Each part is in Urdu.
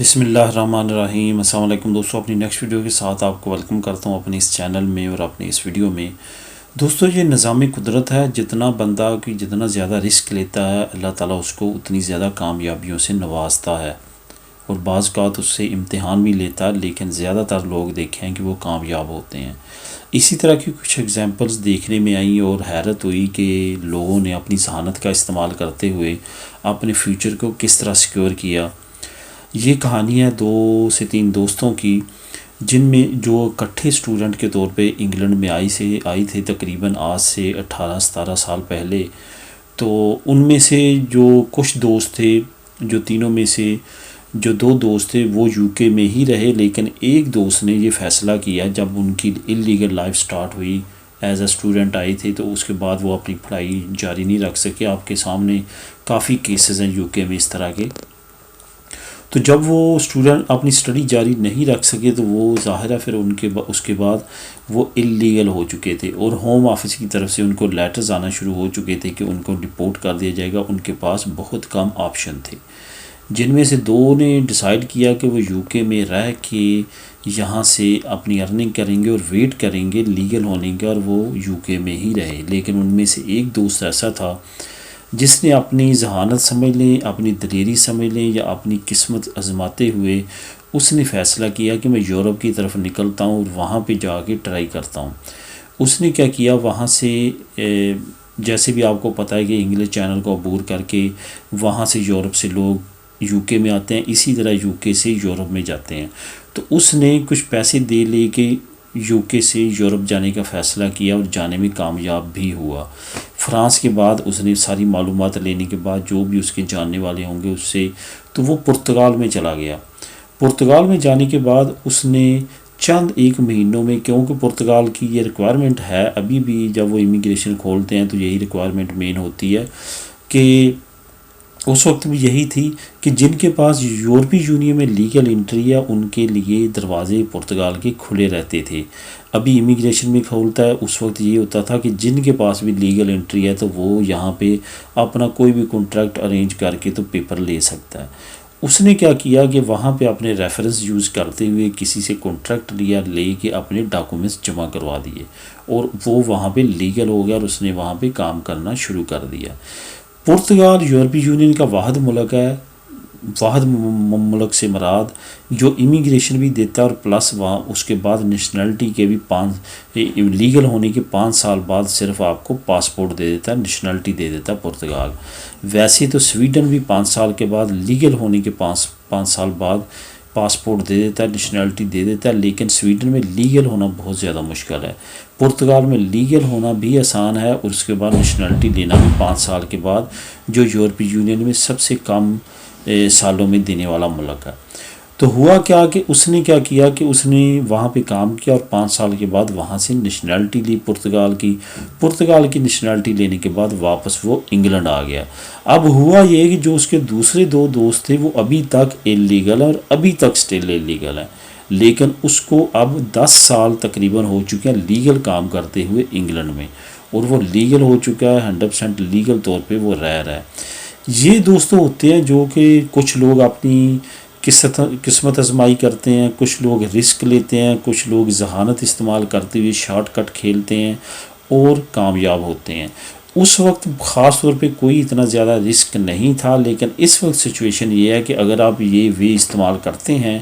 بسم اللہ الرحمن الرحیم۔ السلام علیکم دوستوں، اپنی نیکسٹ ویڈیو کے ساتھ آپ کو ویلکم کرتا ہوں اپنے اس چینل میں اور اپنے اس ویڈیو میں۔ دوستوں، یہ نظام قدرت ہے، جتنا بندہ کی جتنا زیادہ رسک لیتا ہے اللہ تعالیٰ اس کو اتنی زیادہ کامیابیوں سے نوازتا ہے، اور بعض اوقات اس سے امتحان بھی لیتا ہے، لیکن زیادہ تر لوگ دیکھیں کہ وہ کامیاب ہوتے ہیں۔ اسی طرح کی کچھ ایگزامپلز دیکھنے میں آئیں اور حیرت ہوئی کہ لوگوں نے اپنی ذہانت کا استعمال کرتے ہوئے اپنے فیوچر کو کس طرح سیکیور کیا۔ یہ کہانی ہے 2 سے 3 دوستوں کی، جن میں جو اکٹھے اسٹوڈنٹ کے طور پہ انگلینڈ میں آئی تھے تقریباً آج سے 18-17 سال پہلے۔ تو ان میں سے جو کچھ دوست تھے، جو تینوں میں سے جو 2 دوست تھے وہ یو کے میں ہی رہے، لیکن ایک دوست نے یہ فیصلہ کیا جب ان کی انلیگل لائف سٹارٹ ہوئی، ایز اے اسٹوڈنٹ آئی تھی، تو اس کے بعد وہ اپنی پڑھائی جاری نہیں رکھ سکے۔ آپ کے سامنے کافی کیسز ہیں یو کے میں اس طرح کے۔ تو جب وہ اسٹوڈنٹ اپنی اسٹڈی جاری نہیں رکھ سکے تو وہ ظاہر ہے پھر اس کے بعد وہ انلیگل ہو چکے تھے، اور ہوم آفس کی طرف سے ان کو لیٹرز آنا شروع ہو چکے تھے کہ ان کو ڈپورٹ کر دیا جائے گا۔ ان کے پاس بہت کم آپشن تھے، جن میں سے 2 نے ڈیسائیڈ کیا کہ وہ یو کے میں رہ کے یہاں سے اپنی ارننگ کریں گے اور ویٹ کریں گے لیگل ہونے کا، اور وہ یو کے میں ہی رہے۔ لیکن ان میں سے ایک دوست ایسا تھا جس نے اپنی ذہانت سمجھ لیں، اپنی دلیری سمجھ لیں یا اپنی قسمت آزماتے ہوئے اس نے فیصلہ کیا کہ میں یورپ کی طرف نکلتا ہوں اور وہاں پہ جا کے ٹرائی کرتا ہوں۔ اس نے کیا کیا، وہاں سے جیسے بھی آپ کو پتہ ہے کہ انگلش چینل کو عبور کر کے وہاں سے یورپ سے لوگ یو کے میں آتے ہیں، اسی طرح یو کے سے یورپ میں جاتے ہیں۔ تو اس نے کچھ پیسے دے لے کے یو کے سے یورپ جانے کا فیصلہ کیا اور جانے میں کامیاب بھی ہوا۔ فرانس کے بعد اس نے ساری معلومات لینے کے بعد جو بھی اس کے جاننے والے ہوں گے اس سے، تو وہ پرتگال میں چلا گیا۔ پرتگال میں جانے کے بعد اس نے چند ایک مہینوں میں، کیونکہ پرتگال کی یہ ریکوائرمنٹ ہے ابھی بھی، جب وہ امیگریشن کھولتے ہیں تو یہی ریکوائرمنٹ مین ہوتی ہے کہ اس وقت بھی یہی تھی کہ جن کے پاس یورپی یونین میں لیگل انٹری ہے ان کے لیے دروازے پرتگال کے کھلے رہتے تھے۔ ابھی امیگریشن میں کھولتا ہے، اس وقت یہ ہوتا تھا کہ جن کے پاس بھی لیگل انٹری ہے تو وہ یہاں پہ اپنا کوئی بھی کنٹریکٹ ارینج کر کے تو پیپر لے سکتا ہے۔ اس نے کیا کیا کہ وہاں پہ اپنے ریفرنس یوز کرتے ہوئے کسی سے کنٹریکٹ لیا، لے کے اپنے ڈاکومنٹس جمع کروا دیے، اور وہ وہاں پہ لیگل ہو گیا اور اس نے وہاں پہ کام کرنا شروع کر دیا۔ پرتگال یورپی یونین کا واحد ملک ہے، واحد ملک سے مراد جو امیگریشن بھی دیتا ہے، اور پلس وہاں اس کے بعد نیشنلٹی کے بھی لیگل ہونے کے 5 سال بعد صرف آپ کو پاسپورٹ دے دیتا ہے، نیشنلٹی دے دیتا ہے پرتگال۔ ویسے تو سویڈن بھی 5 سال کے بعد لیگل ہونے کے 5 سال بعد پاسپورٹ دے دیتا ہے، نیشنلٹی دے دیتا ہے، لیکن سویڈن میں لیگل ہونا بہت زیادہ مشکل ہے۔ پرتگال میں لیگل ہونا بھی آسان ہے، اور اس کے بعد نیشنلٹی لینا بھی 5 سال کے بعد، جو یورپی یونین میں سب سے کم سالوں میں دینے والا ملک ہے۔ تو ہوا کیا کہ اس نے کیا کیا کہ اس نے وہاں پہ کام کیا، اور 5 سال کے بعد وہاں سے نیشنلٹی لی پرتگال کی نیشنلٹی لینے کے بعد واپس وہ انگلینڈ آ گیا۔ اب ہوا یہ کہ جو اس کے دوسرے 2 دوست تھے وہ ابھی تک انلیگل اور ابھی تک سٹل انلیگل ہیں، لیکن اس کو اب 10 سال تقریباً ہو چکے ہیں لیگل کام کرتے ہوئے انگلینڈ میں، اور وہ لیگل ہو چکا ہے، 100% لیگل طور پہ وہ رہ رہا ہے۔ یہ دوستوں ہوتے ہیں جو کہ کچھ لوگ اپنی قسمت آزمائی کرتے ہیں، کچھ لوگ رسک لیتے ہیں، کچھ لوگ ذہانت استعمال کرتے ہوئے شارٹ کٹ کھیلتے ہیں اور کامیاب ہوتے ہیں۔ اس وقت خاص طور پہ کوئی اتنا زیادہ رسک نہیں تھا، لیکن اس وقت سچویشن یہ ہے کہ اگر آپ یہ وے استعمال کرتے ہیں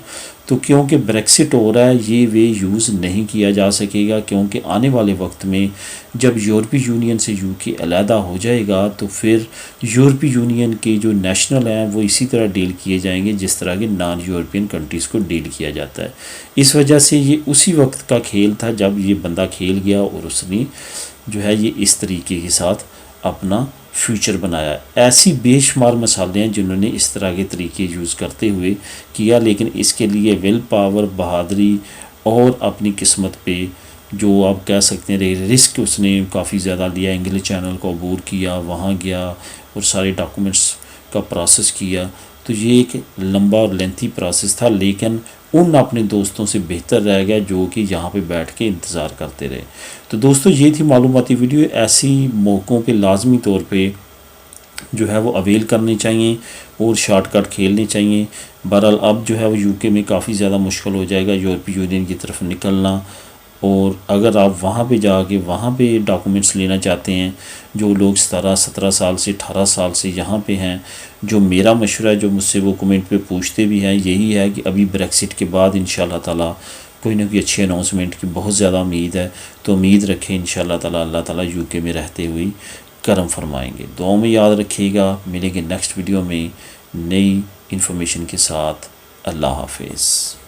تو کیونکہ بریکسٹ ہو رہا ہے یہ وے یوز نہیں کیا جا سکے گا، کیونکہ آنے والے وقت میں جب یورپی یونین سے یو کے علیحدہ ہو جائے گا تو پھر یورپی یونین کے جو نیشنل ہیں وہ اسی طرح ڈیل کیے جائیں گے جس طرح کے نان یورپین کنٹریز کو ڈیل کیا جاتا ہے۔ اس وجہ سے یہ اسی وقت کا کھیل تھا جب یہ بندہ کھیل گیا، اور اس نے جو ہے یہ اس طریقے کے ساتھ اپنا فیوچر بنایا۔ ایسی بے شمار مثالیں ہیں جنہوں نے اس طرح کے طریقے یوز کرتے ہوئے کیا، لیکن اس کے لیے ول پاور، بہادری اور اپنی قسمت پہ جو آپ کہہ سکتے ہیں رسک اس نے کافی زیادہ لیا۔ انگلش چینل کو عبور کیا، وہاں گیا اور سارے ڈاکومنٹس کا پروسیس کیا۔ تو یہ ایک لمبا اور لینتھی پروسیس تھا، لیکن ان اپنے دوستوں سے بہتر رہ گیا جو کہ یہاں پہ بیٹھ کے انتظار کرتے رہے۔ تو دوستو یہ تھی معلوماتی ویڈیو۔ ایسی موقعوں پہ لازمی طور پہ جو ہے وہ اویل کرنے چاہیے اور شارٹ کٹ کھیلنے چاہیے۔ بہرحال اب جو ہے وہ UK میں کافی زیادہ مشکل ہو جائے گا یورپی یونین کی طرف نکلنا، اور اگر آپ وہاں پہ جا کے وہاں پہ ڈاکومنٹس لینا چاہتے ہیں، جو لوگ 17 سال سے 18 سال سے یہاں پہ ہیں، جو میرا مشورہ ہے، جو مجھ سے وہ کمنٹ پہ پوچھتے بھی ہیں، یہی ہے کہ ابھی بریکسٹ کے بعد انشاءاللہ تعالی کوئی نہ کوئی اچھی اناؤنسمنٹ کی بہت زیادہ امید ہے، تو امید رکھیں انشاءاللہ تعالی اللہ تعالی UK میں رہتے ہوئے کرم فرمائیں گے۔ دعاؤں میں یاد رکھیے گا، ملیں گے نیکسٹ ویڈیو میں نئی انفارمیشن کے ساتھ۔ اللہ حافظ۔